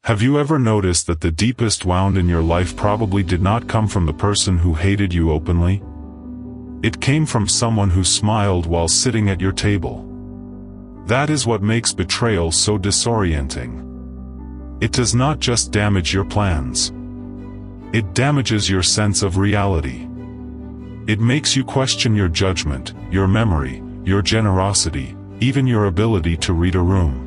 Have you ever noticed that the deepest wound in your life probably did not come from the person who hated you openly? It came from someone who smiled while sitting at your table. That is what makes betrayal so disorienting. It does not just damage your plans. It damages your sense of reality. It makes you question your judgment, your memory, your generosity, even your ability to read a room.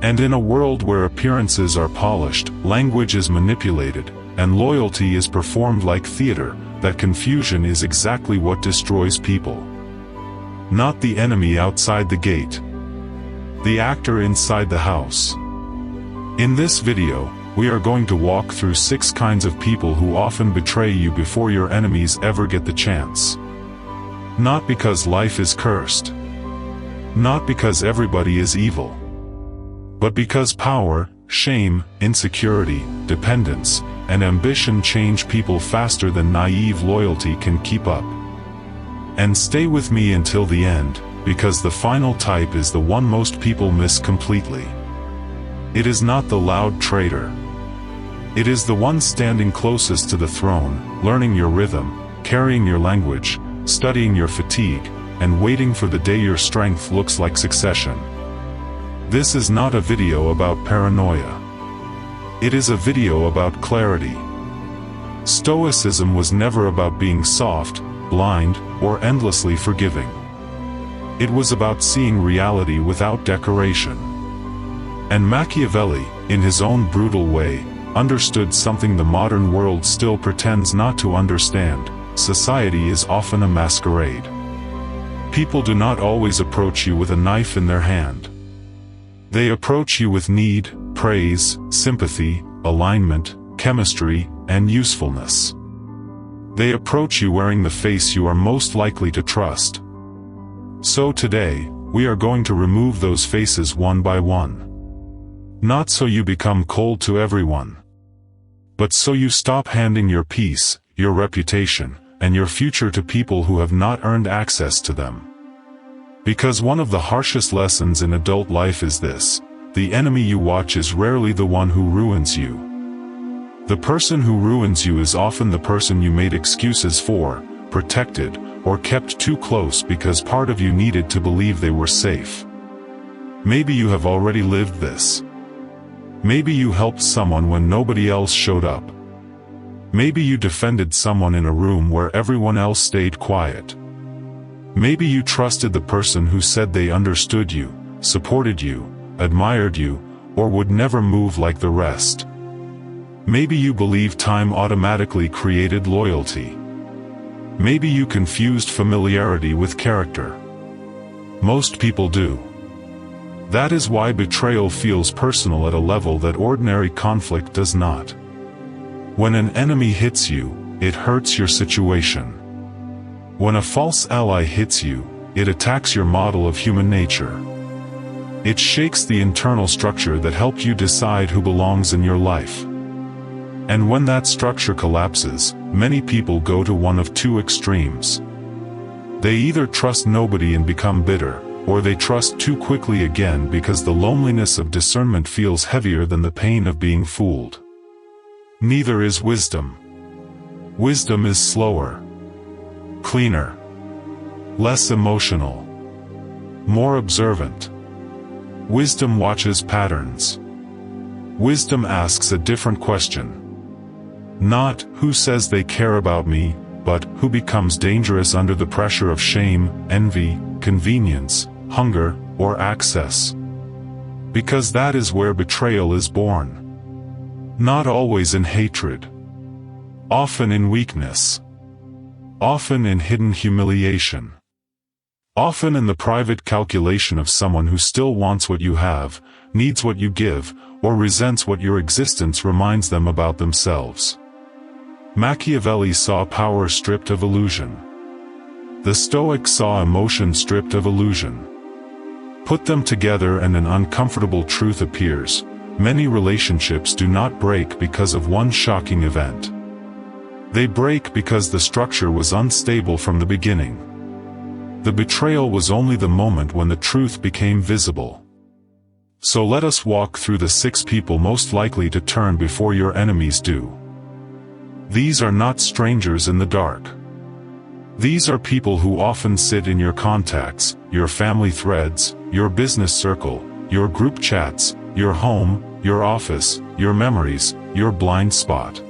And in a world where appearances are polished, language is manipulated, and loyalty is performed like theater, that confusion is exactly what destroys people. Not the enemy outside the gate. The actor inside the house. In this video, we are going to walk through 6 kinds of people who often betray you before your enemies ever get the chance. Not because life is cursed. Not because everybody is evil. But because power, shame, insecurity, dependence, and ambition change people faster than naive loyalty can keep up. And stay with me until the end, because the final type is the one most people miss completely. It is not the loud traitor. It is the one standing closest to the throne, learning your rhythm, carrying your language, studying your fatigue, and waiting for the day your strength looks like succession. This is not a video about paranoia. It is a video about clarity. Stoicism was never about being soft, blind, or endlessly forgiving. It was about seeing reality without decoration. And Machiavelli, in his own brutal way, understood something the modern world still pretends not to understand: society is often a masquerade. People do not always approach you with a knife in their hand. They approach you with need, praise, sympathy, alignment, chemistry, and usefulness. They approach you wearing the face you are most likely to trust. So today, we are going to remove those faces one by one. Not so you become cold to everyone, but so you stop handing your peace, your reputation, and your future to people who have not earned access to them. Because one of the harshest lessons in adult life is this: the enemy you watch is rarely the one who ruins you. The person who ruins you is often the person you made excuses for, protected, or kept too close because part of you needed to believe they were safe. Maybe you have already lived this. Maybe you helped someone when nobody else showed up. Maybe you defended someone in a room where everyone else stayed quiet. Maybe you trusted the person who said they understood you, supported you, admired you, or would never move like the rest. Maybe you believed time automatically created loyalty. Maybe you confused familiarity with character. Most people do. That is why betrayal feels personal at a level that ordinary conflict does not. When an enemy hits you, it hurts your situation. When a false ally hits you, it attacks your model of human nature. It shakes the internal structure that helped you decide who belongs in your life. And when that structure collapses, many people go to one of 2 extremes. They either trust nobody and become bitter, or they trust too quickly again because the loneliness of discernment feels heavier than the pain of being fooled. Neither is wisdom. Wisdom is slower, cleaner, less emotional, more observant. Wisdom watches patterns. Wisdom asks a different question. Not, who says they care about me, but, who becomes dangerous under the pressure of shame, envy, convenience, hunger, or access. Because that is where betrayal is born. Not always in hatred. Often in weakness. Often in hidden humiliation. Often in the private calculation of someone who still wants what you have, needs what you give, or resents what your existence reminds them about themselves. Machiavelli saw power stripped of illusion. The Stoics saw emotion stripped of illusion. Put them together and an uncomfortable truth appears: many relationships do not break because of one shocking event. They break because the structure was unstable from the beginning. The betrayal was only the moment when the truth became visible. So let us walk through the 6 people most likely to turn before your enemies do. These are not strangers in the dark. These are people who often sit in your contacts, your family threads, your business circle, your group chats, your home, your office, your memories, your blind spot.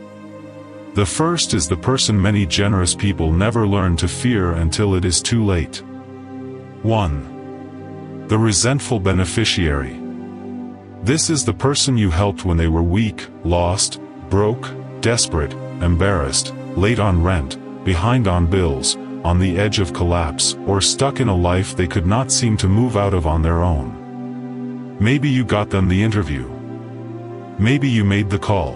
The first is the person many generous people never learn to fear until it is too late. 1. The resentful beneficiary. This is the person you helped when they were weak, lost, broke, desperate, embarrassed, late on rent, behind on bills, on the edge of collapse, or stuck in a life they could not seem to move out of on their own. Maybe you got them the interview. Maybe you made the call.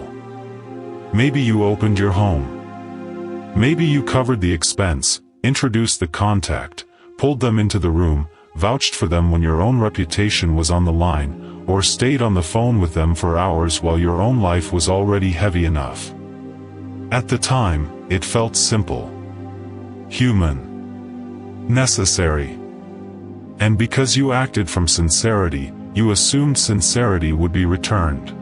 Maybe you opened your home. Maybe you covered the expense, introduced the contact, pulled them into the room, vouched for them when your own reputation was on the line, or stayed on the phone with them for hours while your own life was already heavy enough. At the time, it felt simple, human, necessary. And because you acted from sincerity, you assumed sincerity would be returned.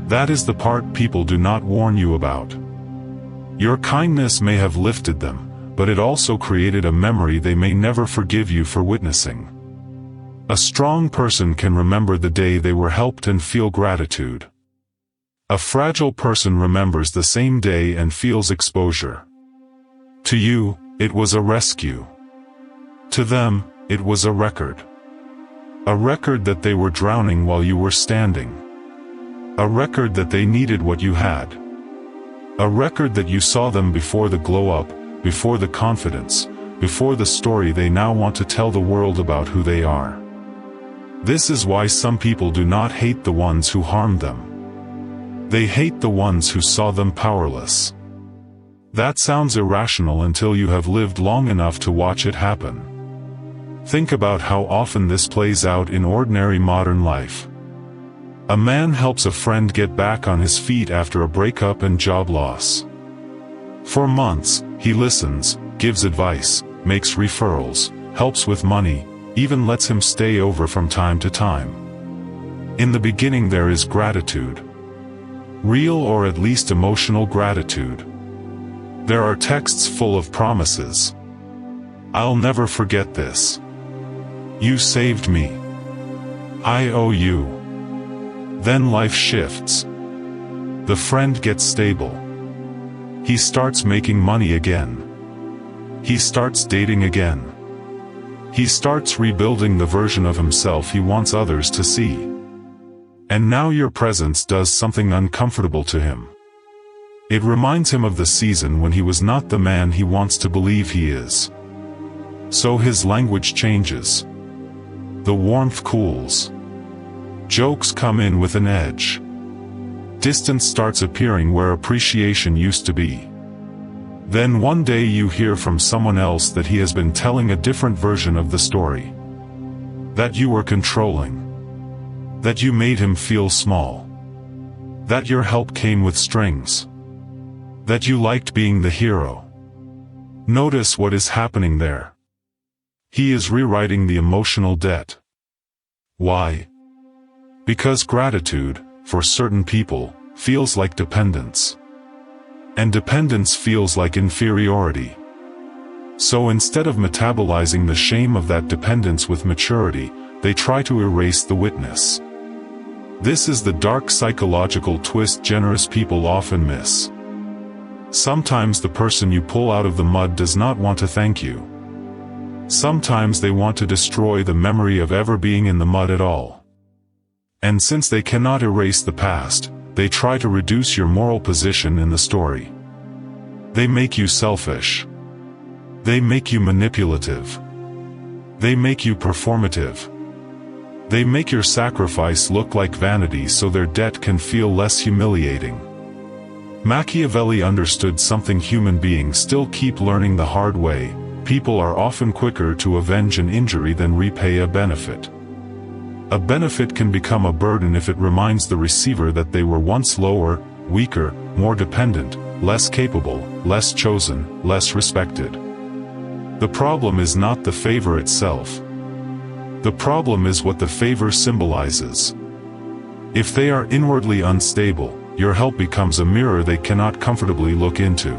That is the part people do not warn you about. Your kindness may have lifted them, but it also created a memory they may never forgive you for witnessing. A strong person can remember the day they were helped and feel gratitude. A fragile person remembers the same day and feels exposure. To you, it was a rescue. To them, it was a record. A record that they were drowning while you were standing. A record that they needed what you had. A record that you saw them before the glow-up, before the confidence, before the story they now want to tell the world about who they are. This is why some people do not hate the ones who harmed them. They hate the ones who saw them powerless. That sounds irrational until you have lived long enough to watch it happen. Think about how often this plays out in ordinary modern life. A man helps a friend get back on his feet after a breakup and job loss. For months, he listens, gives advice, makes referrals, helps with money, even lets him stay over from time to time. In the beginning there is gratitude. Real or at least emotional gratitude. There are texts full of promises. I'll never forget this. You saved me. I owe you. Then life shifts. The friend gets stable. He starts making money again. He starts dating again. He starts rebuilding the version of himself he wants others to see. And now your presence does something uncomfortable to him. It reminds him of the season when he was not the man he wants to believe he is. So his language changes. The warmth cools. Jokes come in with an edge. Distance starts appearing where appreciation used to be. Then one day you hear from someone else that he has been telling a different version of the story. That you were controlling. That you made him feel small. That your help came with strings. That you liked being the hero. Notice what is happening there. He is rewriting the emotional debt. Why? Because gratitude, for certain people, feels like dependence. And dependence feels like inferiority. So instead of metabolizing the shame of that dependence with maturity, they try to erase the witness. This is the dark psychological twist generous people often miss. Sometimes the person you pull out of the mud does not want to thank you. Sometimes they want to destroy the memory of ever being in the mud at all. And since they cannot erase the past, they try to reduce your moral position in the story. They make you selfish. They make you manipulative. They make you performative. They make your sacrifice look like vanity so their debt can feel less humiliating. Machiavelli understood something human beings still keep learning the hard way: people are often quicker to avenge an injury than repay a benefit. A benefit can become a burden if it reminds the receiver that they were once lower, weaker, more dependent, less capable, less chosen, less respected. The problem is not the favor itself. The problem is what the favor symbolizes. If they are inwardly unstable, your help becomes a mirror they cannot comfortably look into.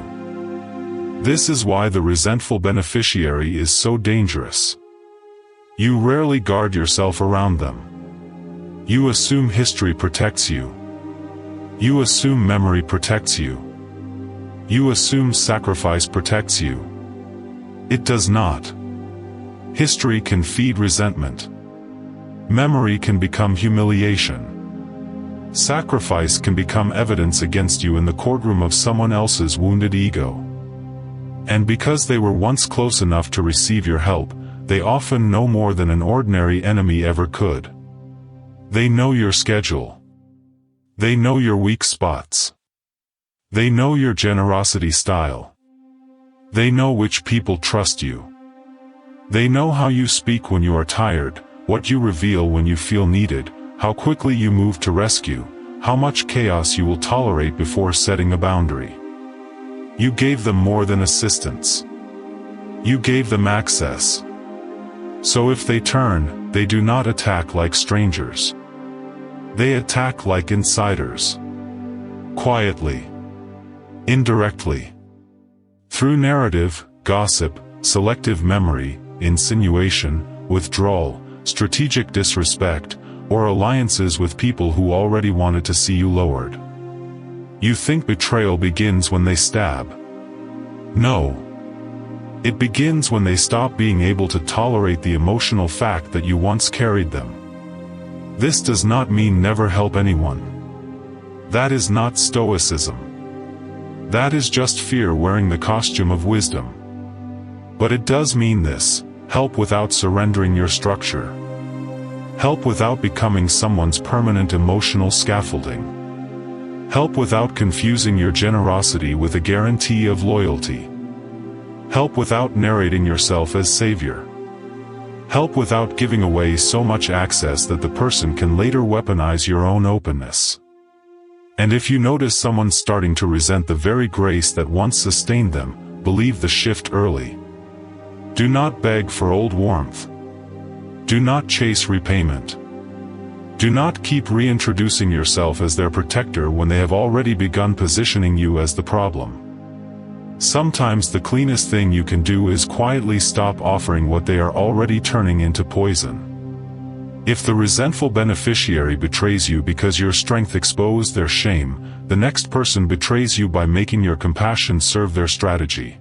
This is why the resentful beneficiary is so dangerous. You rarely guard yourself around them. You assume history protects you. You assume memory protects you. You assume sacrifice protects you. It does not. History can feed resentment. Memory can become humiliation. Sacrifice can become evidence against you in the courtroom of someone else's wounded ego. And because they were once close enough to receive your help, they often know more than an ordinary enemy ever could. They know your schedule. They know your weak spots. They know your generosity style. They know which people trust you. They know how you speak when you are tired, what you reveal when you feel needed, how quickly you move to rescue, how much chaos you will tolerate before setting a boundary. You gave them more than assistance. You gave them access. So if they turn, they do not attack like strangers. They attack like insiders. Quietly. Indirectly. Through narrative, gossip, selective memory, insinuation, withdrawal, strategic disrespect, or alliances with people who already wanted to see you lowered. You think betrayal begins when they stab. No. It begins when they stop being able to tolerate the emotional fact that you once carried them. This does not mean never help anyone. That is not Stoicism. That is just fear wearing the costume of wisdom. But it does mean this: help without surrendering your structure. Help without becoming someone's permanent emotional scaffolding. Help without confusing your generosity with a guarantee of loyalty. Help without narrating yourself as savior. Help without giving away so much access that the person can later weaponize your own openness. And if you notice someone starting to resent the very grace that once sustained them, believe the shift early. Do not beg for old warmth. Do not chase repayment. Do not keep reintroducing yourself as their protector when they have already begun positioning you as the problem. Sometimes the cleanest thing you can do is quietly stop offering what they are already turning into poison. If the resentful beneficiary betrays you because your strength exposed their shame, the next person betrays you by making your compassion serve their strategy.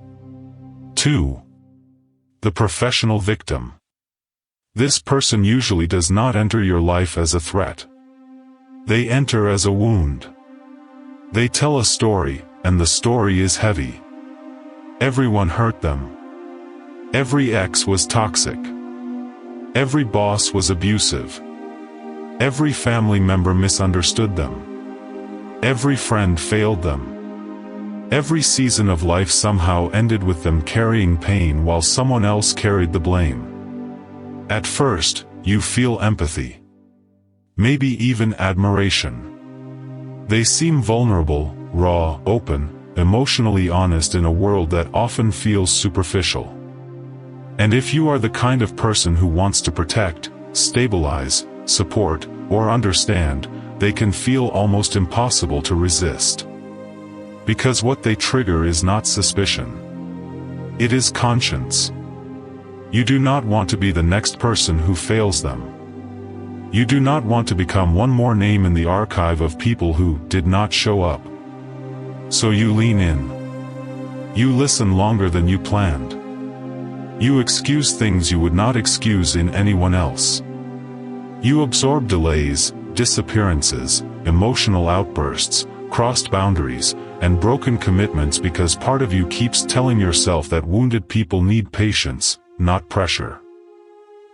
2. The professional victim. This person usually does not enter your life as a threat. They enter as a wound. They tell a story, and the story is heavy. Everyone hurt them. Every ex was toxic. Every boss was abusive. Every family member misunderstood them. Every friend failed them. Every season of life somehow ended with them carrying pain while someone else carried the blame. At first, you feel empathy. Maybe even admiration. They seem vulnerable, raw, open, emotionally honest in a world that often feels superficial. And if you are the kind of person who wants to protect, stabilize, support, or understand, they can feel almost impossible to resist. Because what they trigger is not suspicion. It is conscience. You do not want to be the next person who fails them. You do not want to become one more name in the archive of people who did not show up. So you lean in. You listen longer than you planned. You excuse things you would not excuse in anyone else. You absorb delays, disappearances, emotional outbursts, crossed boundaries, and broken commitments because part of you keeps telling yourself that wounded people need patience, not pressure.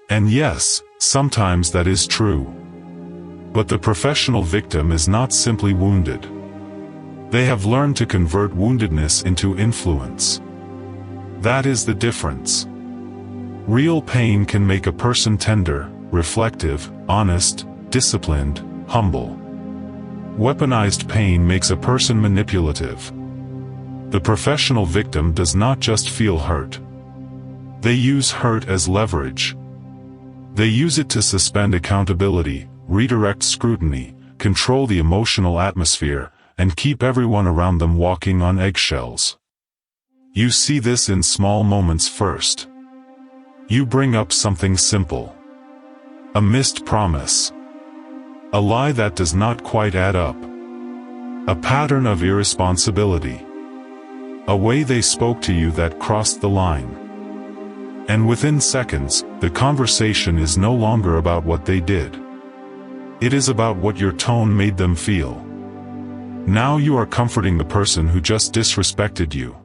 And yes, sometimes that is true. But the professional victim is not simply wounded. They have learned to convert woundedness into influence. That is the difference. Real pain can make a person tender, reflective, honest, disciplined, humble. Weaponized pain makes a person manipulative. The professional victim does not just feel hurt. They use hurt as leverage. They use it to suspend accountability, redirect scrutiny, control the emotional atmosphere, and keep everyone around them walking on eggshells. You see this in small moments first. You bring up something simple. A missed promise. A lie that does not quite add up. A pattern of irresponsibility. A way they spoke to you that crossed the line. And within seconds, the conversation is no longer about what they did. It is about what your tone made them feel. Now you are comforting the person who just disrespected you.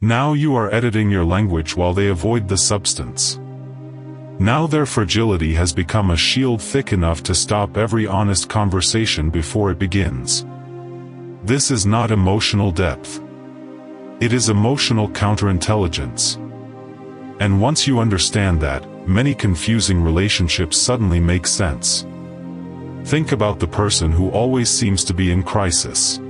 Now you are editing your language while they avoid the substance. Now their fragility has become a shield thick enough to stop every honest conversation before it begins. This is not emotional depth. It is emotional counterintelligence. And once you understand that, many confusing relationships suddenly make sense. Think about the person who always seems to be in crisis.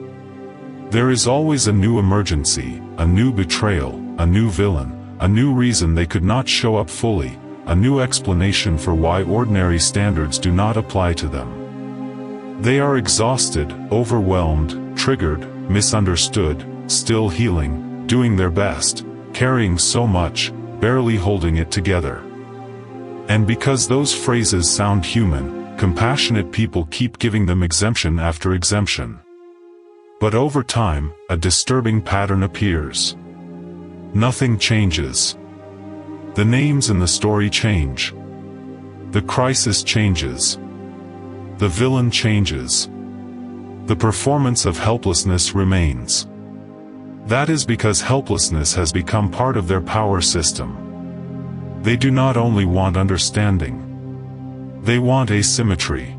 There is always a new emergency, a new betrayal, a new villain, a new reason they could not show up fully, a new explanation for why ordinary standards do not apply to them. They are exhausted, overwhelmed, triggered, misunderstood, still healing, doing their best, carrying so much, barely holding it together. And because those phrases sound human, compassionate people keep giving them exemption after exemption. But over time, a disturbing pattern appears. Nothing changes. The names in the story change. The crisis changes. The villain changes. The performance of helplessness remains. That is because helplessness has become part of their power system. They do not only want understanding. They want asymmetry.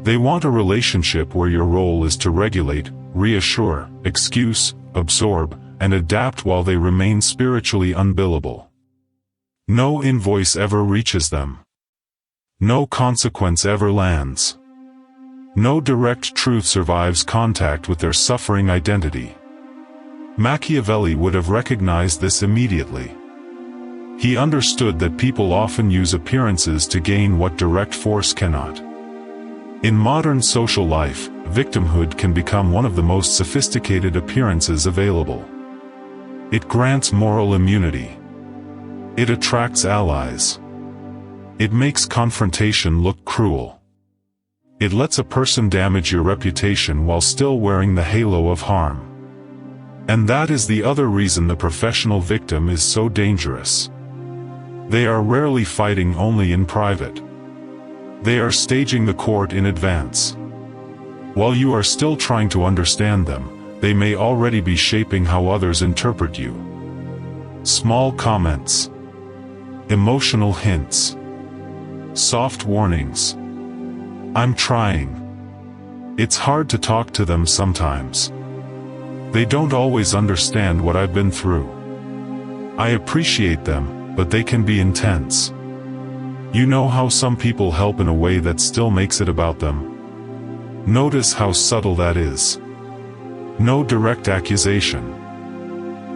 They want a relationship where your role is to regulate, reassure, excuse, absorb, and adapt while they remain spiritually unbillable. No invoice ever reaches them. No consequence ever lands. No direct truth survives contact with their suffering identity. Machiavelli would have recognized this immediately. He understood that people often use appearances to gain what direct force cannot. In modern social life, victimhood can become one of the most sophisticated appearances available. It grants moral immunity. It attracts allies. It makes confrontation look cruel. It lets a person damage your reputation while still wearing the halo of harm. And that is the other reason the professional victim is so dangerous. They are rarely fighting only in private. They are staging the court in advance. While you are still trying to understand them, they may already be shaping how others interpret you. Small comments. Emotional hints. Soft warnings. I'm trying. It's hard to talk to them sometimes. They don't always understand what I've been through. I appreciate them, but they can be intense. You know how some people help in a way that still makes it about them? Notice how subtle that is. No direct accusation.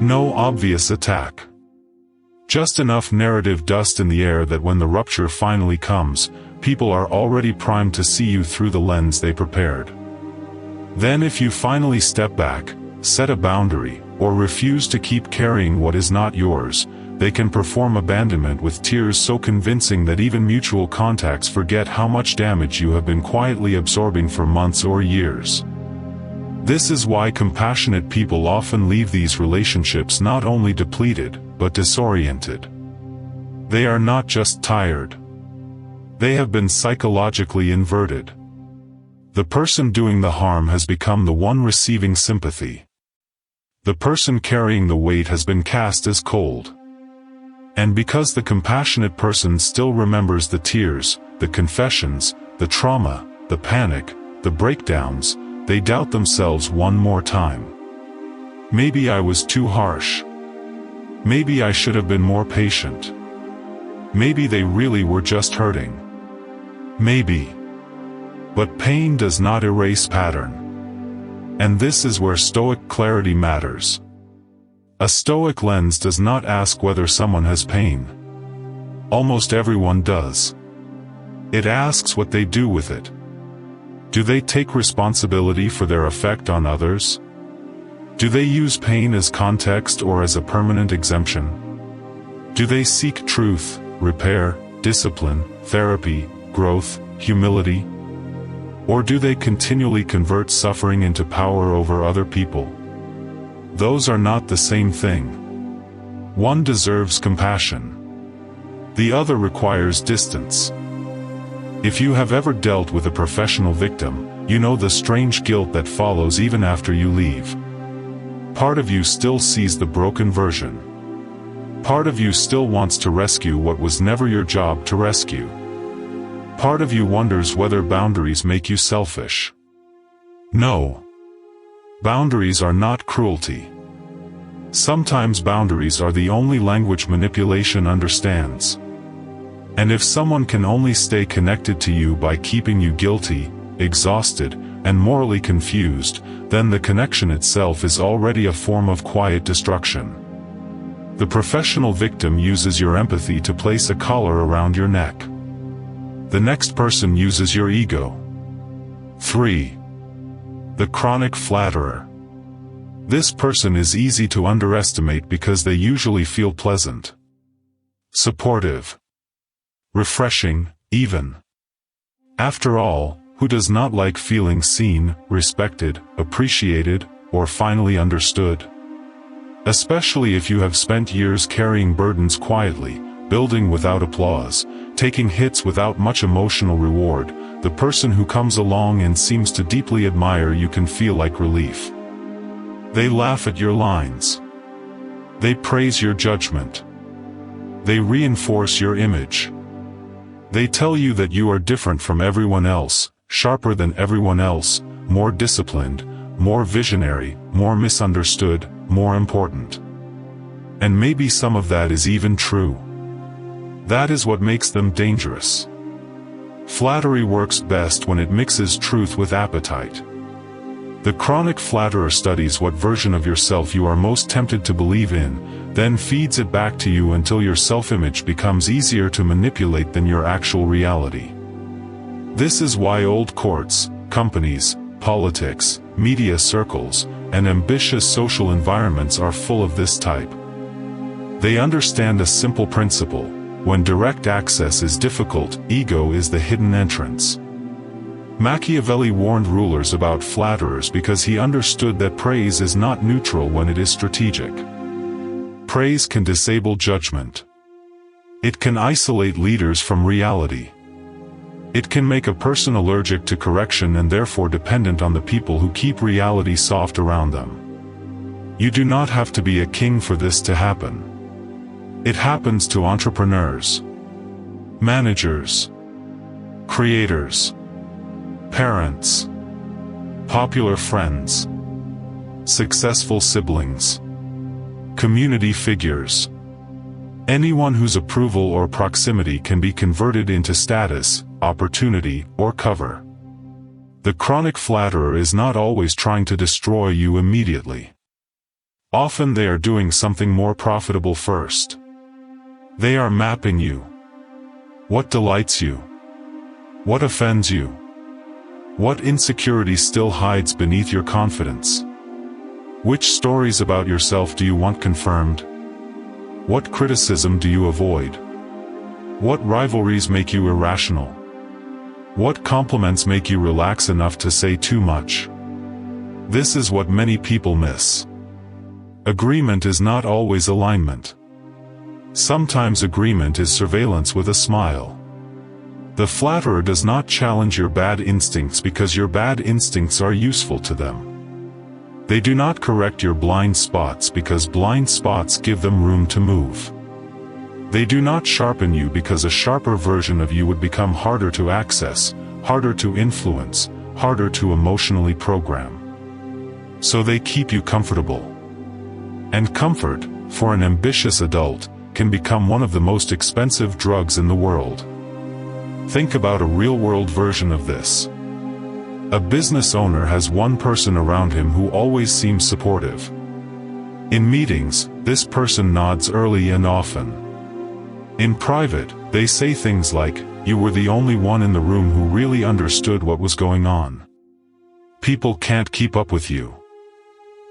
No obvious attack. Just enough narrative dust in the air that when the rupture finally comes, people are already primed to see you through the lens they prepared. Then if you finally step back, set a boundary, or refuse to keep carrying what is not yours, they can perform abandonment with tears so convincing that even mutual contacts forget how much damage you have been quietly absorbing for months or years. This is why compassionate people often leave these relationships not only depleted, but disoriented. They are not just tired. They have been psychologically inverted. The person doing the harm has become the one receiving sympathy. The person carrying the weight has been cast as cold. And because the compassionate person still remembers the tears, the confessions, the trauma, the panic, the breakdowns, they doubt themselves one more time. Maybe I was too harsh. Maybe I should have been more patient. Maybe they really were just hurting. Maybe. But pain does not erase pattern. And this is where Stoic clarity matters. A Stoic lens does not ask whether someone has pain. Almost everyone does. It asks what they do with it. Do they take responsibility for their effect on others? Do they use pain as context or as a permanent exemption? Do they seek truth, repair, discipline, therapy, growth, humility? Or do they continually convert suffering into power over other people? Those are not the same thing. One deserves compassion. The other requires distance. If you have ever dealt with a professional victim, you know the strange guilt that follows even after you leave. Part of you still sees the broken version. Part of you still wants to rescue what was never your job to rescue. Part of you wonders whether boundaries make you selfish. No. Boundaries are not cruelty. Sometimes boundaries are the only language manipulation understands. And if someone can only stay connected to you by keeping you guilty, exhausted, and morally confused, then the connection itself is already a form of quiet destruction. The professional victim uses your empathy to place a collar around your neck. The next person uses your ego. 3. The chronic flatterer. This person is easy to underestimate because they usually feel pleasant, supportive, refreshing, even. After all, who does not like feeling seen, respected, appreciated, or finally understood? Especially if you have spent years carrying burdens quietly, building without applause, taking hits without much emotional reward, the person who comes along and seems to deeply admire you can feel like relief. They laugh at your lines. They praise your judgment. They reinforce your image. They tell you that you are different from everyone else, sharper than everyone else, more disciplined, more visionary, more misunderstood, more important. And maybe some of that is even true. That is what makes them dangerous. Flattery works best when it mixes truth with appetite. The chronic flatterer studies what version of yourself you are most tempted to believe in, then feeds it back to you until your self-image becomes easier to manipulate than your actual reality. This is why old courts, companies, politics, media circles, and ambitious social environments are full of this type. They understand a simple principle: when direct access is difficult, ego is the hidden entrance. Machiavelli warned rulers about flatterers because he understood that praise is not neutral when it is strategic. Praise can disable judgment. It can isolate leaders from reality. It can make a person allergic to correction and therefore dependent on the people who keep reality soft around them. You do not have to be a king for this to happen. It happens to entrepreneurs, managers, creators, parents, popular friends, successful siblings, community figures. Anyone whose approval or proximity can be converted into status, opportunity, or cover. The chronic flatterer is not always trying to destroy you immediately. Often they are doing something more profitable first. They are mapping you. What delights you? What offends you? What insecurity still hides beneath your confidence? Which stories about yourself do you want confirmed? What criticism do you avoid? What rivalries make you irrational? What compliments make you relax enough to say too much? This is what many people miss. Agreement is not always alignment. Sometimes agreement is surveillance with a smile. The flatterer does not challenge your bad instincts because your bad instincts are useful to them. They do not correct your blind spots because blind spots give them room to move. They do not sharpen you because a sharper version of you would become harder to access, harder to influence, harder to emotionally program. So they keep you comfortable. And comfort, for an ambitious adult, can become one of the most expensive drugs in the world. Think about a real-world version of this. A business owner has one person around him who always seems supportive. In meetings, this person nods early and often. In private, they say things like, "You were the only one in the room who really understood what was going on. People can't keep up with you.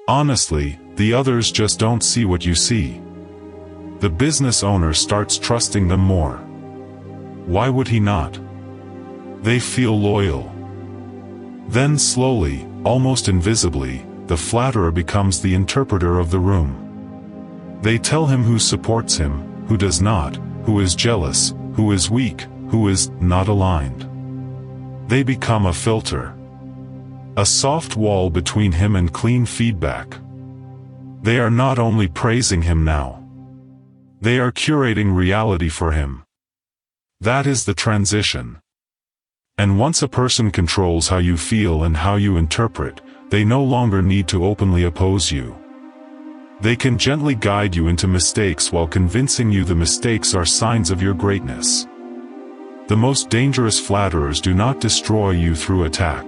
Honestly, the others just don't see what you see." The business owner starts trusting them more. Why would he not? They feel loyal. Then slowly, almost invisibly, the flatterer becomes the interpreter of the room. They tell him who supports him, who does not, who is jealous, who is weak, who is not aligned. They become a filter. A soft wall between him and clean feedback. They are not only praising him now. They are curating reality for him. That is the transition. And once a person controls how you feel and how you interpret, they no longer need to openly oppose you. They can gently guide you into mistakes while convincing you the mistakes are signs of your greatness. The most dangerous flatterers do not destroy you through attack.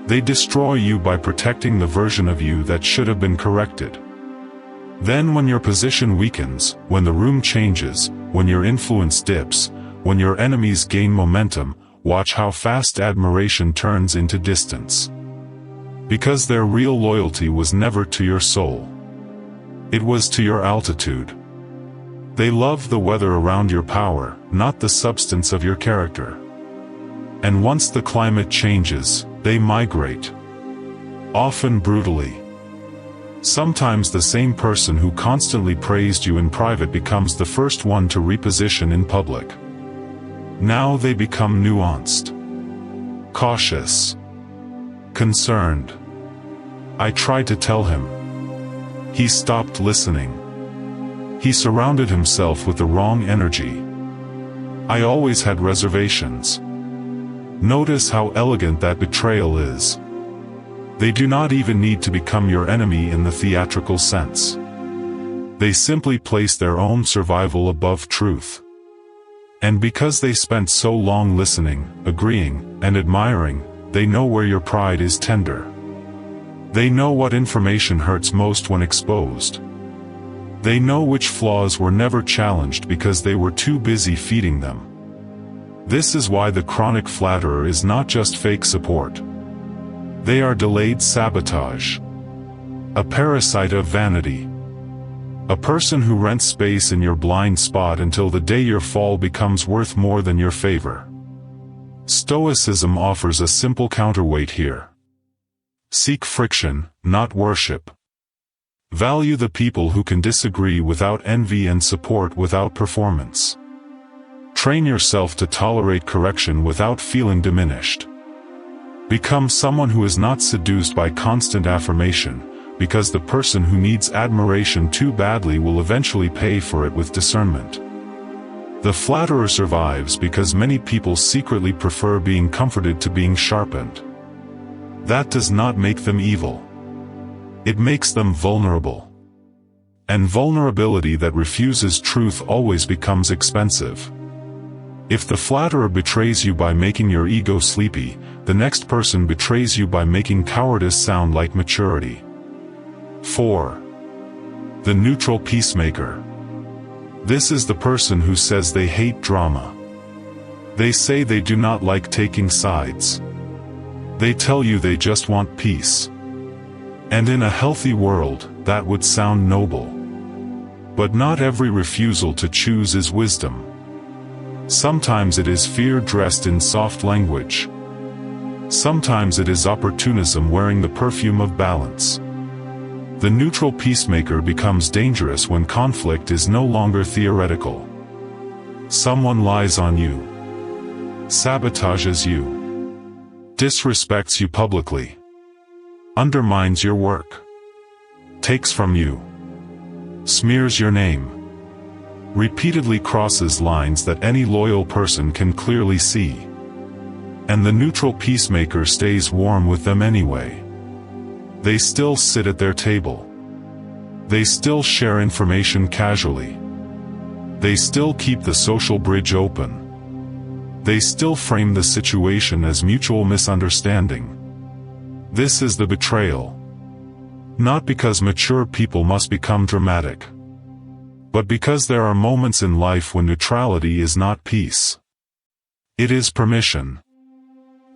They destroy you by protecting the version of you that should have been corrected. Then when your position weakens, when the room changes, when your influence dips, when your enemies gain momentum, watch how fast admiration turns into distance. Because their real loyalty was never to your soul. It was to your altitude. They love the weather around your power, not the substance of your character. And once the climate changes, they migrate. Often brutally. Sometimes the same person who constantly praised you in private becomes the first one to reposition in public. Now they become nuanced. Cautious. Concerned. I tried to tell him. He stopped listening. He surrounded himself with the wrong energy. I always had reservations. Notice how elegant that betrayal is. They do not even need to become your enemy in the theatrical sense. They simply place their own survival above truth. And because they spent so long listening, agreeing, and admiring, they know where your pride is tender. They know what information hurts most when exposed. They know which flaws were never challenged because they were too busy feeding them. This is why the chronic flatterer is not just fake support. They are delayed sabotage. A parasite of vanity. A person who rents space in your blind spot until the day your fall becomes worth more than your favor. Stoicism offers a simple counterweight here. Seek friction, not worship. Value the people who can disagree without envy and support without performance. Train yourself to tolerate correction without feeling diminished. Become someone who is not seduced by constant affirmation, because the person who needs admiration too badly will eventually pay for it with discernment. The flatterer survives because many people secretly prefer being comforted to being sharpened. That does not make them evil. It makes them vulnerable. And vulnerability that refuses truth always becomes expensive. If the flatterer betrays you by making your ego sleepy, the next person betrays you by making cowardice sound like maturity. 4. The neutral peacemaker. This is the person who says they hate drama. They say they do not like taking sides. They tell you they just want peace. And in a healthy world, that would sound noble. But not every refusal to choose is wisdom. Sometimes it is fear dressed in soft language. Sometimes it is opportunism wearing the perfume of balance. The neutral peacemaker becomes dangerous when conflict is no longer theoretical. Someone lies on you. Sabotages you. Disrespects you publicly. Undermines your work. Takes from you. Smears your name. Repeatedly crosses lines that any loyal person can clearly see. And the neutral peacemaker stays warm with them anyway. They still sit at their table. They still share information casually. They still keep the social bridge open. They still frame the situation as mutual misunderstanding. This is the betrayal. Not because mature people must become dramatic. but because there are moments in life when neutrality is not peace. It is permission.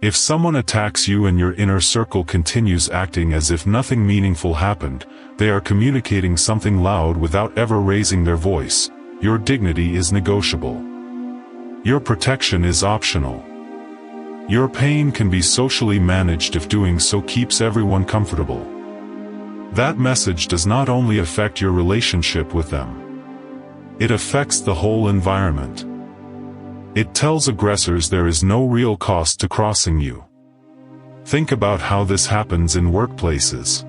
If someone attacks you and your inner circle continues acting as if nothing meaningful happened, they are communicating something loud without ever raising their voice. Your dignity is negotiable. Your protection is optional. Your pain can be socially managed if doing so keeps everyone comfortable. That message does not only affect your relationship with them. It affects the whole environment. It tells aggressors there is no real cost to crossing you. Think about how this happens in workplaces.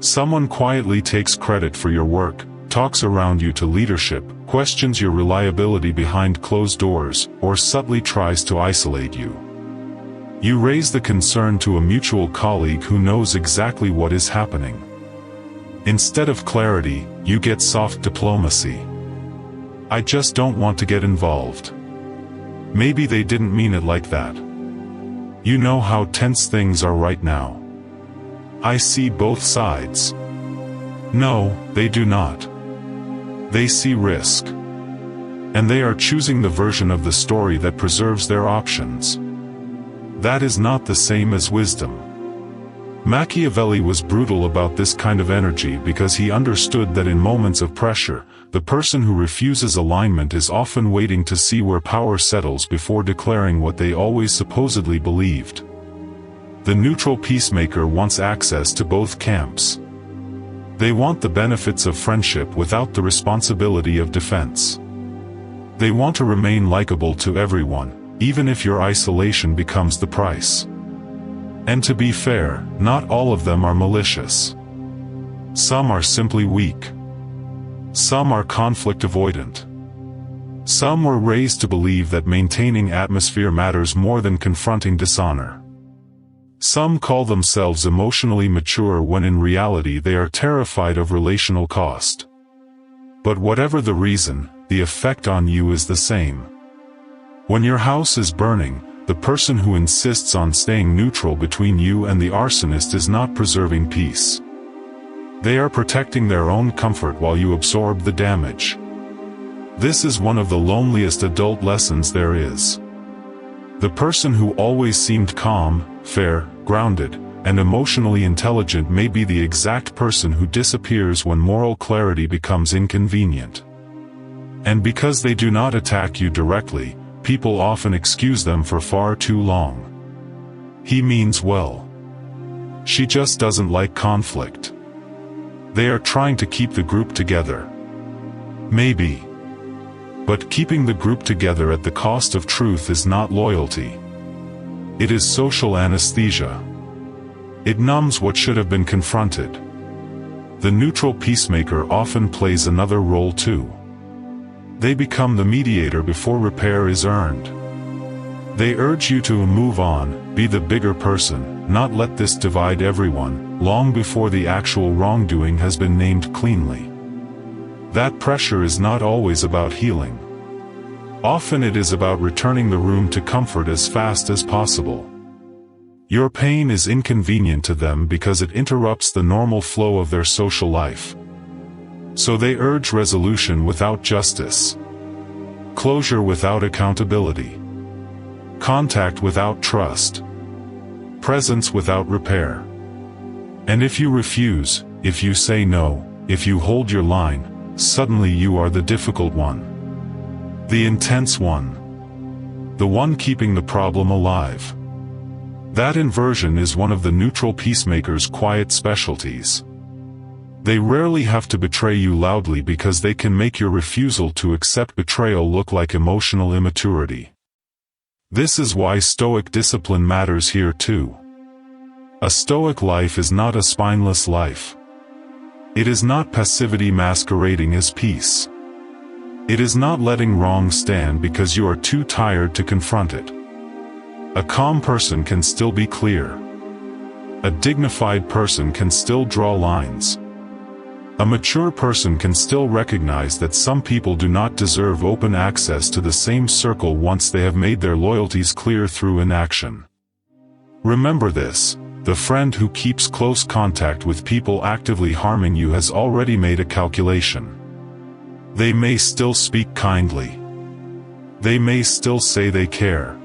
Someone quietly takes credit for your work, talks around you to leadership, questions your reliability behind closed doors, or subtly tries to isolate you. You raise the concern to a mutual colleague who knows exactly what is happening. Instead of clarity, you get soft diplomacy. I just don't want to get involved. Maybe they didn't mean it like that. You know how tense things are right now. I see both sides. No, they do not. They see risk. And they are choosing the version of the story that preserves their options. That is not the same as wisdom. Machiavelli was brutal about this kind of energy because he understood that in moments of pressure, the person who refuses alignment is often waiting to see where power settles before declaring what they always supposedly believed. The neutral peacemaker wants access to both camps. They want the benefits of friendship without the responsibility of defense. They want to remain likable to everyone, even if your isolation becomes the price. And to be fair, not all of them are malicious. Some are simply weak. Some are conflict avoidant. Some were raised to believe that maintaining atmosphere matters more than confronting dishonor. Some call themselves emotionally mature when in reality they are terrified of relational cost. But whatever the reason, the effect on you is the same. When your house is burning, the person who insists on staying neutral between you and the arsonist is not preserving peace. They are protecting their own comfort while you absorb the damage. This is one of the loneliest adult lessons there is. The person who always seemed calm, fair, grounded, and emotionally intelligent may be the exact person who disappears when moral clarity becomes inconvenient. And because they do not attack you directly, people often excuse them for far too long. He means well. She just doesn't like conflict. They are trying to keep the group together. Maybe. But keeping the group together at the cost of truth is not loyalty. It is social anesthesia. It numbs what should have been confronted. The neutral peacemaker often plays another role too. They become the mediator before repair is earned. They urge you to move on, be the bigger person, not let this divide everyone, long before the actual wrongdoing has been named cleanly. That pressure is not always about healing. Often it is about returning the room to comfort as fast as possible. Your pain is inconvenient to them because it interrupts the normal flow of their social life. So they urge resolution without justice, closure without accountability, contact without trust, presence without repair. And if you refuse, if you say no, if you hold your line, suddenly you are the difficult one. The intense one. The one keeping the problem alive. That inversion is one of the neutral peacemaker's quiet specialties. They rarely have to betray you loudly because they can make your refusal to accept betrayal look like emotional immaturity. This is why Stoic discipline matters here too. A Stoic life is not a spineless life. It is not passivity masquerading as peace. It is not letting wrong stand because you are too tired to confront it. A calm person can still be clear. A dignified person can still draw lines. A mature person can still recognize that some people do not deserve open access to the same circle once they have made their loyalties clear through inaction. Remember this: the friend who keeps close contact with people actively harming you has already made a calculation. They may still speak kindly. They may still say they care.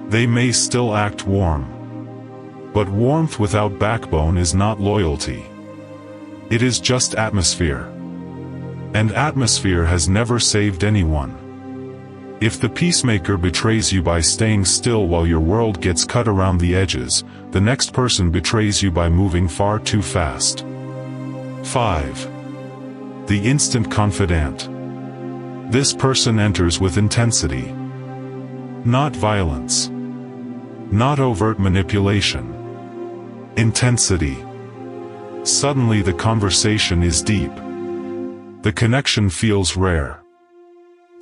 They may still act warm. But warmth without backbone is not loyalty. It is just atmosphere. And atmosphere has never saved anyone. If the peacemaker betrays you by staying still while your world gets cut around the edges, the next person betrays you by moving far too fast. 5. The instant confidant. This person enters with intensity. Not violence. Not overt manipulation. Intensity. Suddenly the conversation is deep. The connection feels rare.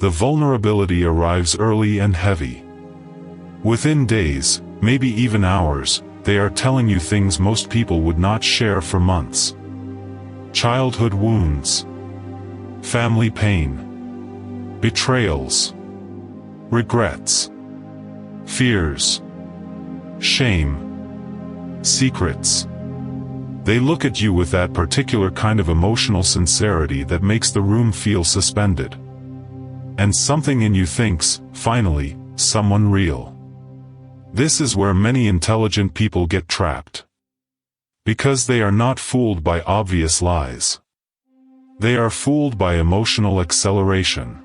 The vulnerability arrives early and heavy. Within days, maybe even hours, they are telling you things most people would not share for months. Childhood wounds. Family pain. Betrayals. Regrets. Fears. Shame. Secrets. They look at you with that particular kind of emotional sincerity that makes the room feel suspended. And something in you thinks, finally, someone real. This is where many intelligent people get trapped. Because they are not fooled by obvious lies. They are fooled by emotional acceleration.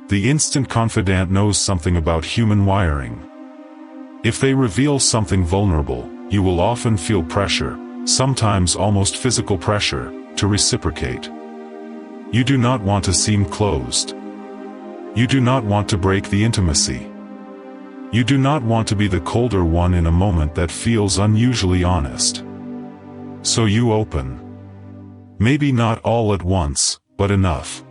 The instant confidant knows something about human wiring. If they reveal something vulnerable, you will often feel pressure, sometimes almost physical pressure, to reciprocate. You do not want to seem closed. You do not want to break the intimacy. You do not want to be the colder one in a moment that feels unusually honest. So you open. Maybe not all at once, but enough.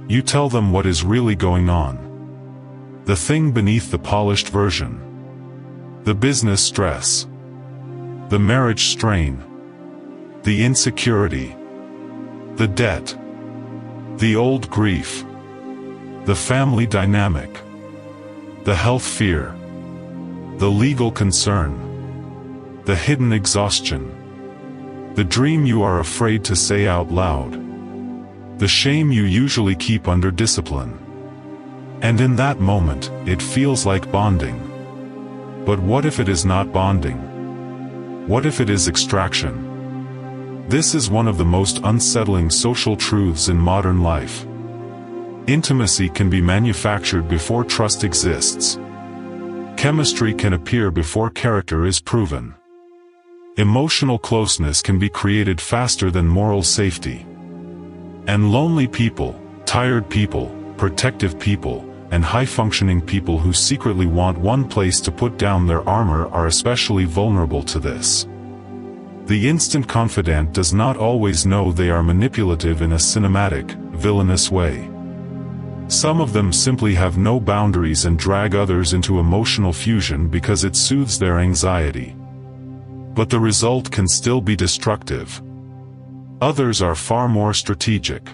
You tell them what is really going on. The thing beneath the polished version. The business stress. The marriage strain. The insecurity. The debt. The old grief. The family dynamic. The health fear. The legal concern. The hidden exhaustion. The dream you are afraid to say out loud. The shame you usually keep under discipline. And in that moment, it feels like bonding. But what if it is not bonding? What if it is extraction? This is one of the most unsettling social truths in modern life. Intimacy can be manufactured before trust exists. Chemistry can appear before character is proven. Emotional closeness can be created faster than moral safety. And lonely people, tired people, protective people, and high-functioning people who secretly want one place to put down their armor are especially vulnerable to this. The instant confidant does not always know they are manipulative in a cinematic, villainous way. Some of them simply have no boundaries and drag others into emotional fusion because it soothes their anxiety. But the result can still be destructive. Others are far more strategic.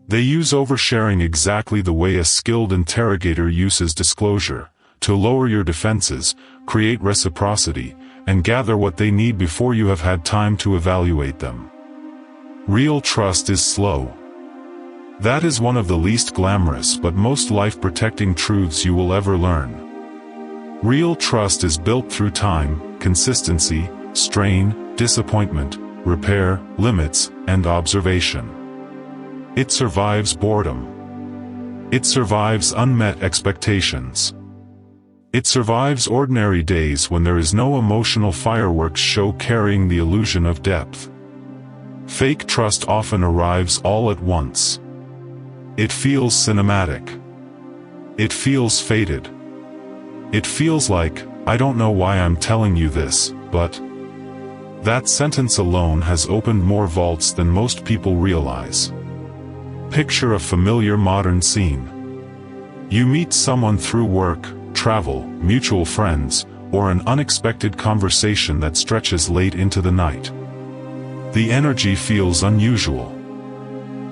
They use oversharing exactly the way a skilled interrogator uses disclosure, to lower your defenses, create reciprocity, and gather what they need before you have had time to evaluate them. Real trust is slow. That is one of the least glamorous but most life-protecting truths you will ever learn. Real trust is built through time, consistency, strain, disappointment, repair, limits, and observation. It survives boredom. It survives unmet expectations. It survives ordinary days when there is no emotional fireworks show carrying the illusion of depth. Fake trust often arrives all at once. It feels cinematic. It feels fated. It feels like, I don't know why I'm telling you this, but... That sentence alone has opened more vaults than most people realize. Picture a familiar modern scene. You meet someone through work, travel, mutual friends, or an unexpected conversation that stretches late into the night. The energy feels unusual.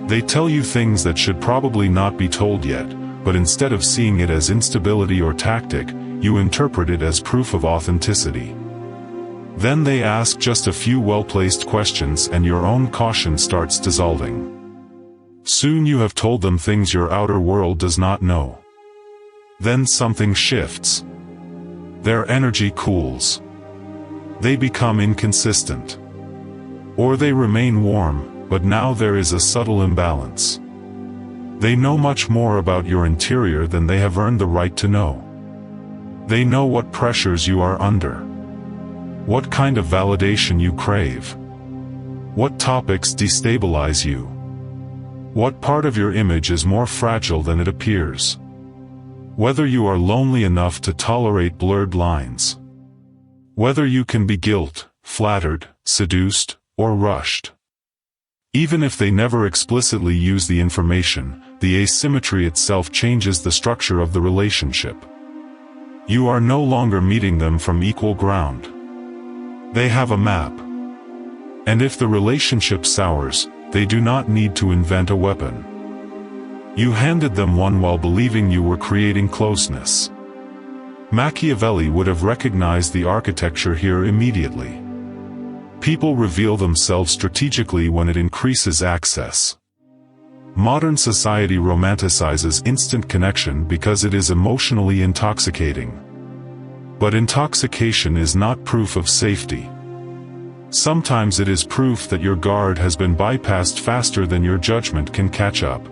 They tell you things that should probably not be told yet, but instead of seeing it as instability or tactic, you interpret it as proof of authenticity. Then they ask just a few well-placed questions and your own caution starts dissolving. Soon you have told them things your outer world does not know. Then something shifts. Their energy cools. They become inconsistent. Or they remain warm, but now there is a subtle imbalance. They know much more about your interior than they have earned the right to know. They know what pressures you are under. What kind of validation you crave. What topics destabilize you. What part of your image is more fragile than it appears. Whether you are lonely enough to tolerate blurred lines. Whether you can be guilt, flattered, seduced, or rushed. Even if they never explicitly use the information, the asymmetry itself changes the structure of the relationship. You are no longer meeting them from equal ground. They have a map. And if the relationship sours, they do not need to invent a weapon. You handed them one while believing you were creating closeness. Machiavelli would have recognized the architecture here immediately. People reveal themselves strategically when it increases access. Modern society romanticizes instant connection because it is emotionally intoxicating. But intoxication is not proof of safety. Sometimes it is proof that your guard has been bypassed faster than your judgment can catch up.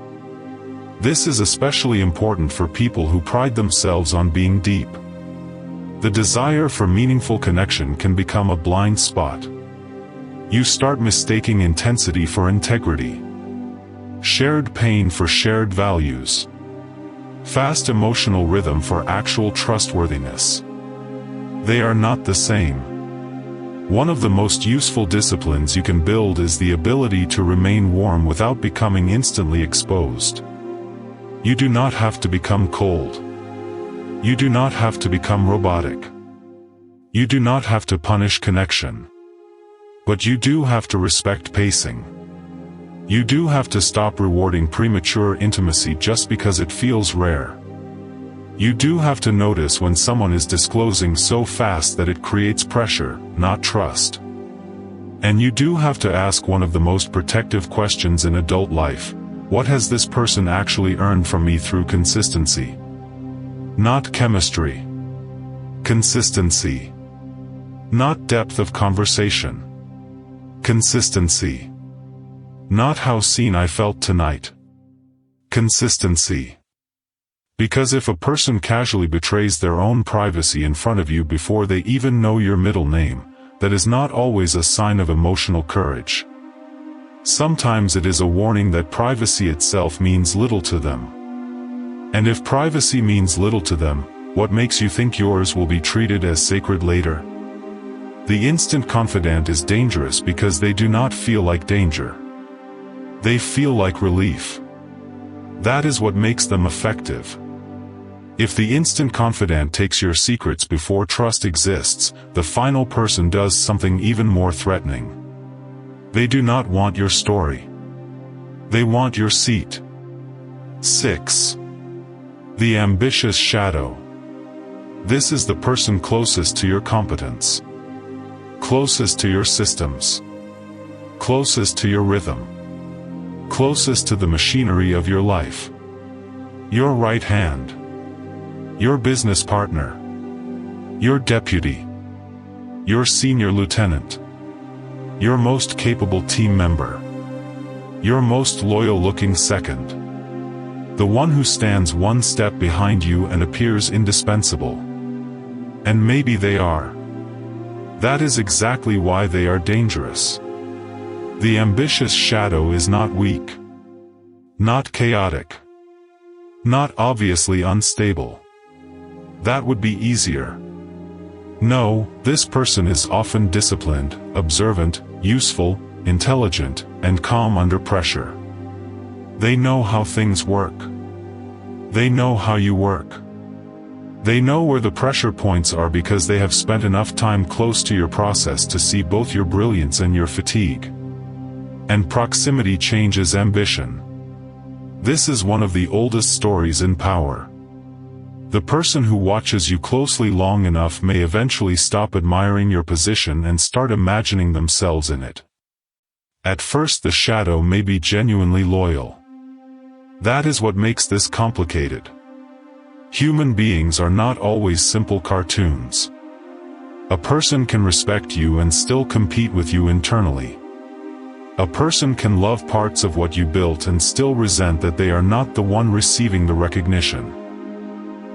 This is especially important for people who pride themselves on being deep. The desire for meaningful connection can become a blind spot. You start mistaking intensity for integrity. Shared pain for shared values. Fast emotional rhythm for actual trustworthiness. They are not the same. One of the most useful disciplines you can build is the ability to remain warm without becoming instantly exposed. You do not have to become cold. You do not have to become robotic. You do not have to punish connection. But you do have to respect pacing. You do have to stop rewarding premature intimacy just because it feels rare. You do have to notice when someone is disclosing so fast that it creates pressure, not trust. And you do have to ask one of the most protective questions in adult life: what has this person actually earned from me through consistency? Not chemistry. Consistency. Not depth of conversation. Consistency. Not how seen I felt tonight. Consistency. Because if a person casually betrays their own privacy in front of you before they even know your middle name, that is not always a sign of emotional courage. Sometimes it is a warning that privacy itself means little to them. And if privacy means little to them, what makes you think yours will be treated as sacred later? The instant confidant is dangerous because they do not feel like danger. They feel like relief. That is what makes them effective. If the instant confidant takes your secrets before trust exists, the final person does something even more threatening. They do not want your story. They want your seat. 6. The ambitious shadow. This is the person closest to your competence. Closest to your systems. Closest to your rhythm. Closest to the machinery of your life. Your right hand. Your business partner. Your deputy. Your senior lieutenant. Your most capable team member. Your most loyal-looking second. The one who stands one step behind you and appears indispensable. And maybe they are. That is exactly why they are dangerous. The ambitious shadow is not weak. Not chaotic. Not obviously unstable. That would be easier. No, this person is often disciplined, observant, useful, intelligent, and calm under pressure. They know how things work. They know how you work. They know where the pressure points are because they have spent enough time close to your process to see both your brilliance and your fatigue. And proximity changes ambition. This is one of the oldest stories in power. The person who watches you closely long enough may eventually stop admiring your position and start imagining themselves in it. At first the shadow may be genuinely loyal. That is what makes this complicated. Human beings are not always simple cartoons. A person can respect you and still compete with you internally. A person can love parts of what you built and still resent that they are not the one receiving the recognition.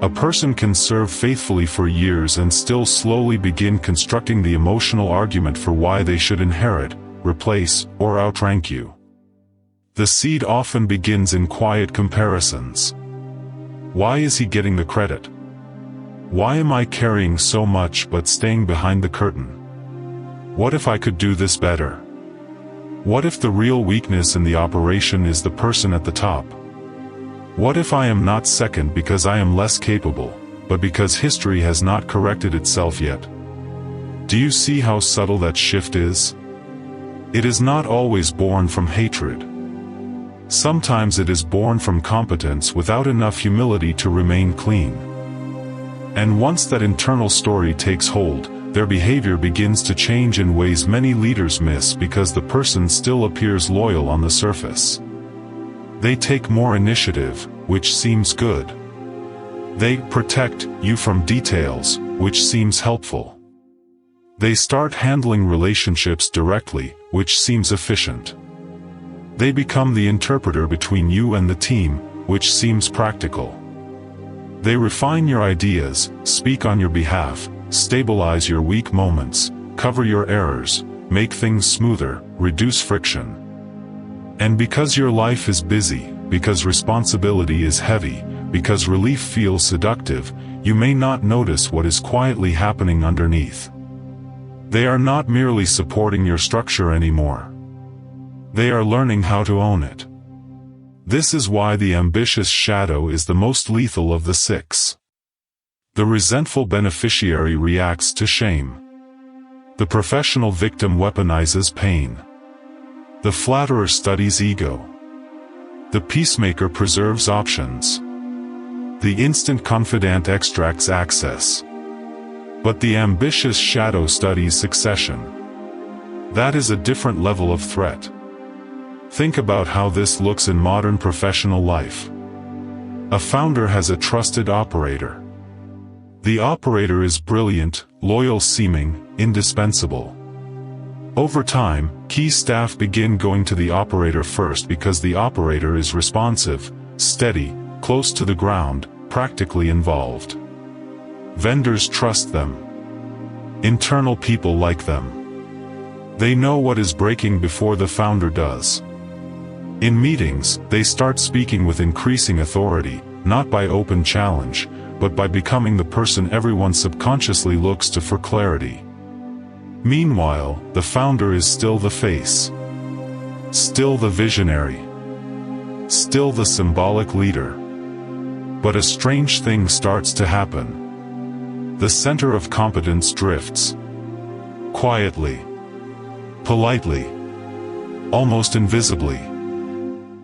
A person can serve faithfully for years and still slowly begin constructing the emotional argument for why they should inherit, replace, or outrank you. The seed often begins in quiet comparisons. Why is he getting the credit? Why am I carrying so much but staying behind the curtain? What if I could do this better? What if the real weakness in the operation is the person at the top? What if I am not second because I am less capable, but because history has not corrected itself yet? Do you see how subtle that shift is? It is not always born from hatred. Sometimes it is born from competence without enough humility to remain clean. And once that internal story takes hold, their behavior begins to change in ways many leaders miss because the person still appears loyal on the surface. They take more initiative, which seems good. They protect you from details, which seems helpful. They start handling relationships directly, which seems efficient. They become the interpreter between you and the team, which seems practical. They refine your ideas, speak on your behalf, stabilize your weak moments, cover your errors, make things smoother, reduce friction. And because your life is busy, because responsibility is heavy, because relief feels seductive, you may not notice what is quietly happening underneath. They are not merely supporting your structure anymore. They are learning how to own it. This is why the ambitious shadow is the most lethal of the six. The resentful beneficiary reacts to shame. The professional victim weaponizes pain. The flatterer studies ego. The peacemaker preserves options. The instant confidant extracts access. But the ambitious shadow studies succession. That is a different level of threat. Think about how this looks in modern professional life. A founder has a trusted operator. The operator is brilliant, loyal-seeming, indispensable. Over time, key staff begin going to the operator first because the operator is responsive, steady, close to the ground, practically involved. Vendors trust them. Internal people like them. They know what is breaking before the founder does. In meetings, they start speaking with increasing authority, not by open challenge, but by becoming the person everyone subconsciously looks to for clarity. Meanwhile, the founder is still the face. Still the visionary. Still the symbolic leader. But a strange thing starts to happen. The center of competence drifts. Quietly. Politely. Almost invisibly.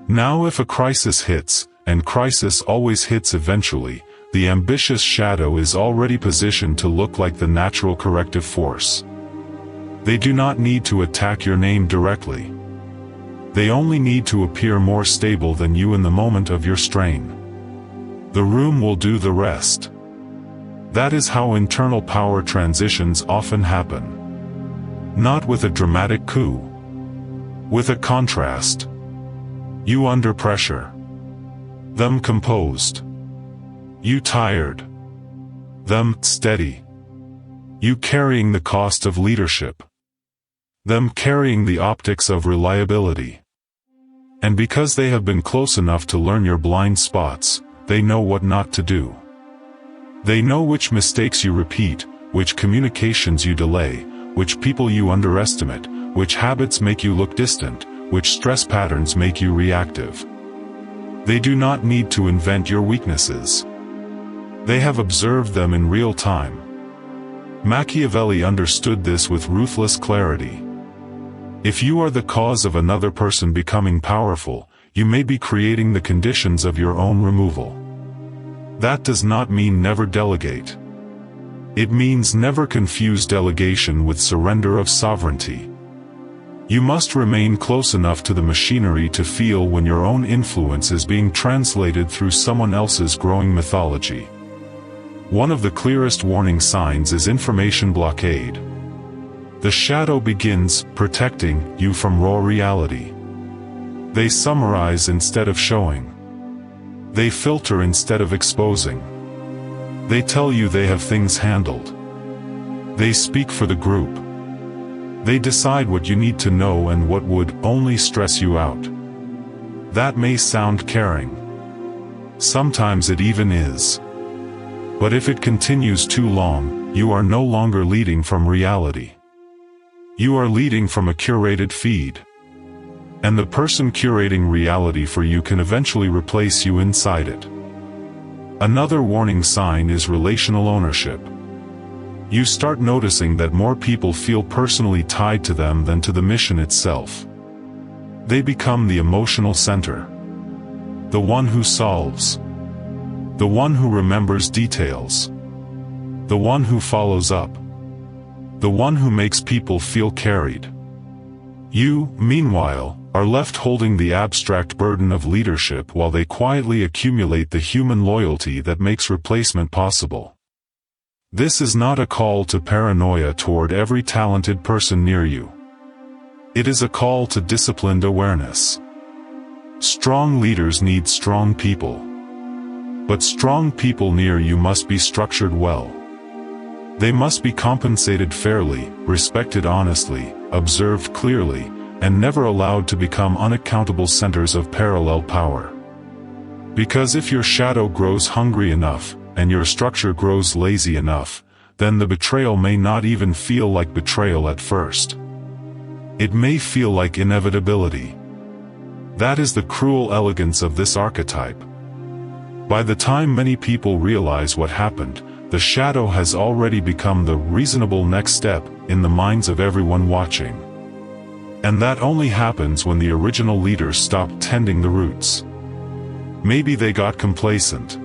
Now if a crisis hits, and crisis always hits eventually, the ambitious shadow is already positioned to look like the natural corrective force. They do not need to attack your name directly. They only need to appear more stable than you in the moment of your strain. The room will do the rest. That is how internal power transitions often happen. Not with a dramatic coup. With a contrast. You under pressure. Them composed. You tired. Them steady. You carrying the cost of leadership. Them carrying the optics of reliability. And because they have been close enough to learn your blind spots, they know what not to do. They know which mistakes you repeat, which communications you delay, which people you underestimate, which habits make you look distant, which stress patterns make you reactive. They do not need to invent your weaknesses. They have observed them in real time. Machiavelli understood this with ruthless clarity. If you are the cause of another person becoming powerful, you may be creating the conditions of your own removal. That does not mean never delegate. It means never confuse delegation with surrender of sovereignty. You must remain close enough to the machinery to feel when your own influence is being translated through someone else's growing mythology. One of the clearest warning signs is information blockade. The shadow begins protecting you from raw reality. They summarize instead of showing. They filter instead of exposing. They tell you they have things handled. They speak for the group. They decide what you need to know and what would only stress you out. That may sound caring. Sometimes it even is. But if it continues too long, you are no longer leading from reality. You are leading from a curated feed. And the person curating reality for you can eventually replace you inside it. Another warning sign is relational ownership. You start noticing that more people feel personally tied to them than to the mission itself. They become the emotional center. The one who solves. The one who remembers details. The one who follows up. The one who makes people feel carried. You, meanwhile, are left holding the abstract burden of leadership while they quietly accumulate the human loyalty that makes replacement possible. This is not a call to paranoia toward every talented person near you. It is a call to disciplined awareness. Strong leaders need strong people. But strong people near you must be structured well. They must be compensated fairly, respected honestly, observed clearly, and never allowed to become unaccountable centers of parallel power. Because if your shadow grows hungry enough, and your structure grows lazy enough, then the betrayal may not even feel like betrayal at first. It may feel like inevitability. That is the cruel elegance of this archetype. By the time many people realize what happened, the shadow has already become the reasonable next step in the minds of everyone watching. And that only happens when the original leaders stop tending the roots. Maybe they got complacent.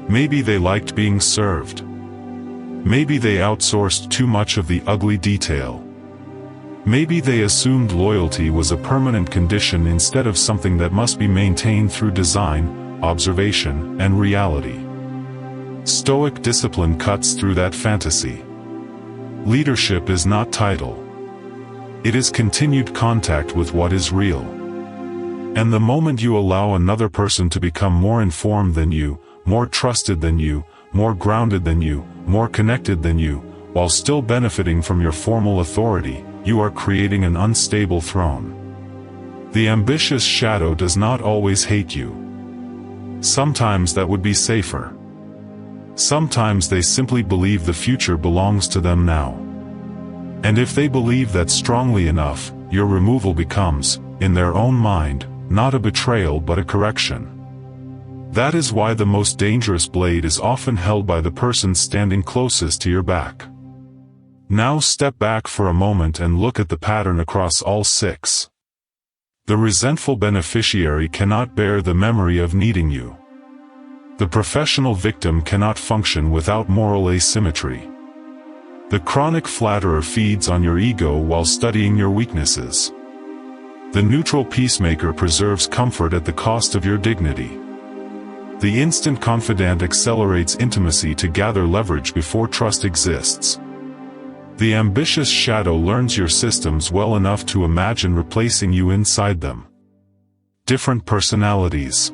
Maybe they liked being served. Maybe they outsourced too much of the ugly detail. Maybe they assumed loyalty was a permanent condition instead of something that must be maintained through design, observation, and reality. Stoic discipline cuts through that fantasy. Leadership is not title. It is continued contact with what is real. And the moment you allow another person to become more informed than you, more trusted than you, more grounded than you, more connected than you, while still benefiting from your formal authority, you are creating an unstable throne. The ambitious shadow does not always hate you. Sometimes that would be safer. Sometimes they simply believe the future belongs to them now. And if they believe that strongly enough, your removal becomes, in their own mind, not a betrayal but a correction. That is why the most dangerous blade is often held by the person standing closest to your back. Now step back for a moment and look at the pattern across all six. The resentful beneficiary cannot bear the memory of needing you. The professional victim cannot function without moral asymmetry. The chronic flatterer feeds on your ego while studying your weaknesses. The neutral peacemaker preserves comfort at the cost of your dignity. The instant confidant accelerates intimacy to gather leverage before trust exists. The ambitious shadow learns your systems well enough to imagine replacing you inside them. Different personalities.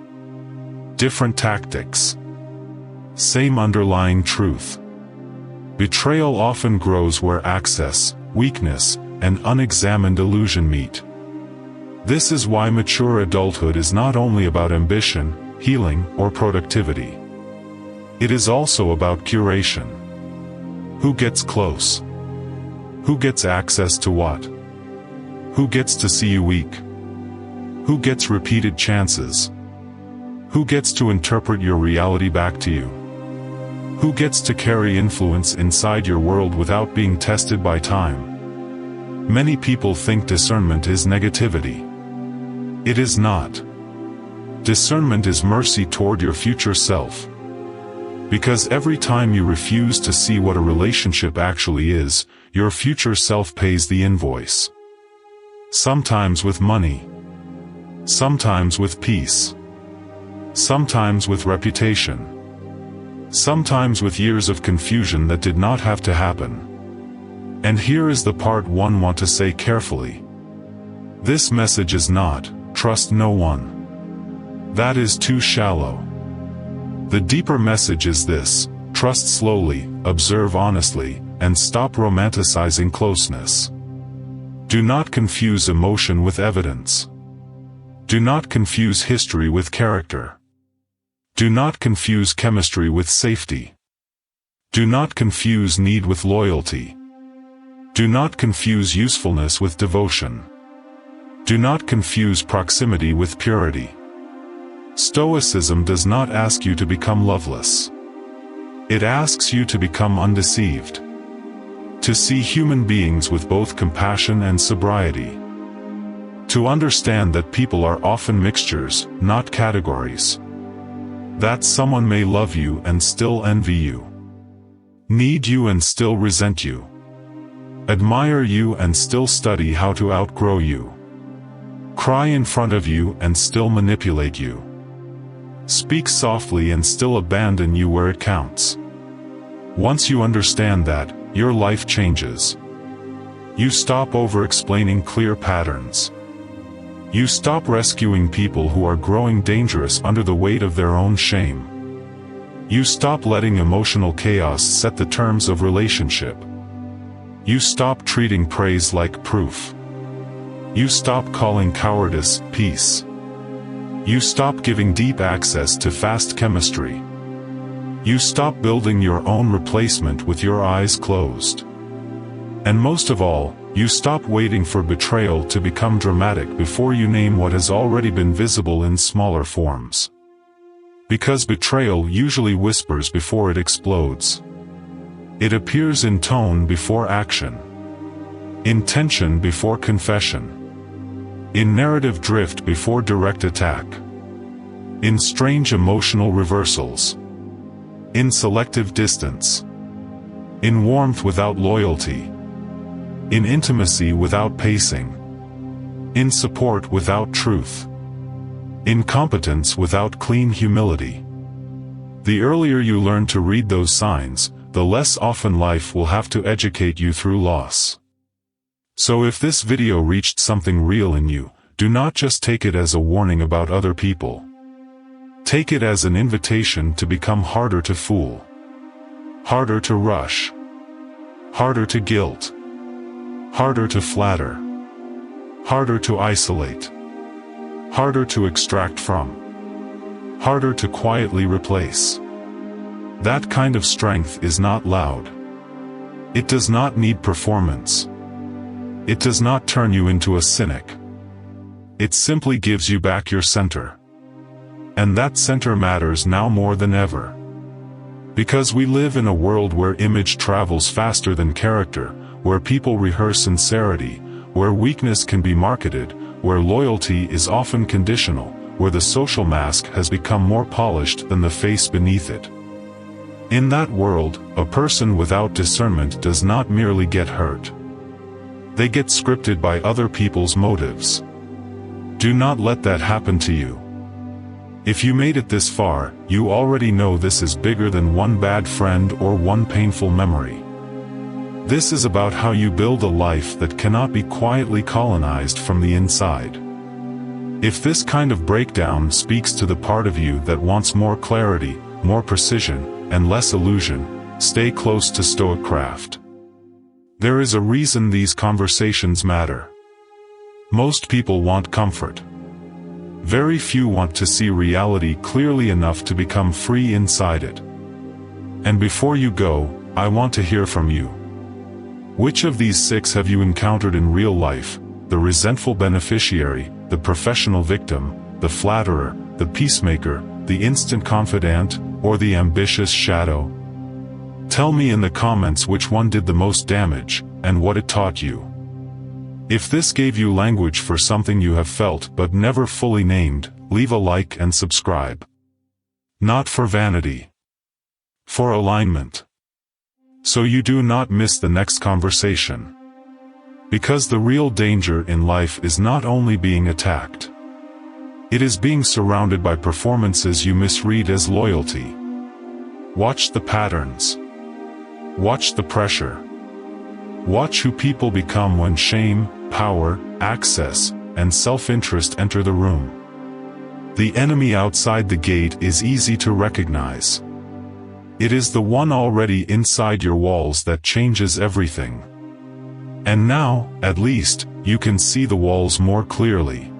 Different tactics. Same underlying truth. Betrayal often grows where access, weakness, and unexamined illusion meet. This is why mature adulthood is not only about ambition, healing, or productivity. It is also about curation. Who gets close? Who gets access to what? Who gets to see you weak? Who gets repeated chances? Who gets to interpret your reality back to you? Who gets to carry influence inside your world without being tested by time? Many people think discernment is negativity. It is not. Discernment is mercy toward your future self. Because every time you refuse to see what a relationship actually is, your future self pays the invoice. Sometimes with money. Sometimes with peace. Sometimes with reputation. Sometimes with years of confusion that did not have to happen. And here is the part one want to say carefully. This message is not, trust no one. That is too shallow. The deeper message is this: trust slowly, observe honestly, and stop romanticizing closeness. Do not confuse emotion with evidence. Do not confuse history with character. Do not confuse chemistry with safety. Do not confuse need with loyalty. Do not confuse usefulness with devotion. Do not confuse proximity with purity. Stoicism does not ask you to become loveless. It asks you to become undeceived. To see human beings with both compassion and sobriety. To understand that people are often mixtures, not categories. That someone may love you and still envy you. Need you and still resent you. Admire you and still study how to outgrow you. Cry in front of you and still manipulate you. Speak softly and still abandon you where it counts. Once you understand that, your life changes. You stop over-explaining clear patterns. You stop rescuing people who are growing dangerous under the weight of their own shame. You stop letting emotional chaos set the terms of relationship. You stop treating praise like proof. You stop calling cowardice peace. You stop giving deep access to fast chemistry. You stop building your own replacement with your eyes closed. And most of all, you stop waiting for betrayal to become dramatic before you name what has already been visible in smaller forms. Because betrayal usually whispers before it explodes. It appears in tone before action. In tension before confession. In narrative drift before direct attack. In strange emotional reversals. In selective distance. In warmth without loyalty. In intimacy without pacing. In support without truth. In competence without clean humility. The earlier you learn to read those signs, the less often life will have to educate you through loss. So if this video reached something real in you, do not just take it as a warning about other people. Take it as an invitation to become harder to fool. Harder to rush. Harder to guilt. Harder to flatter. Harder to isolate. Harder to extract from. Harder to quietly replace. That kind of strength is not loud. It does not need performance. It does not turn you into a cynic. It simply gives you back your center. And that center matters now more than ever. Because we live in a world where image travels faster than character, where people rehearse sincerity, where weakness can be marketed, where loyalty is often conditional, where the social mask has become more polished than the face beneath it. In that world, a person without discernment does not merely get hurt. They get scripted by other people's motives. Do not let that happen to you. If you made it this far, you already know this is bigger than one bad friend or one painful memory. This is about how you build a life that cannot be quietly colonized from the inside. If this kind of breakdown speaks to the part of you that wants more clarity, more precision, and less illusion, stay close to StoicCraft. There is a reason these conversations matter. Most people want comfort. Very few want to see reality clearly enough to become free inside it. And before you go, I want to hear from you. Which of these 6 have you encountered in real life? The resentful beneficiary, the professional victim, the flatterer, the peacemaker, the instant confidant, or the ambitious shadow? Tell me in the comments which one did the most damage, and what it taught you. If this gave you language for something you have felt but never fully named, leave a like and subscribe. Not for vanity. For alignment. So you do not miss the next conversation. Because the real danger in life is not only being attacked. It is being surrounded by performances you misread as loyalty. Watch the patterns. Watch the pressure. Watch who people become when shame, power, access, and self-interest enter the room. The enemy outside the gate is easy to recognize. It is the one already inside your walls that changes everything. And now, at least, you can see the walls more clearly.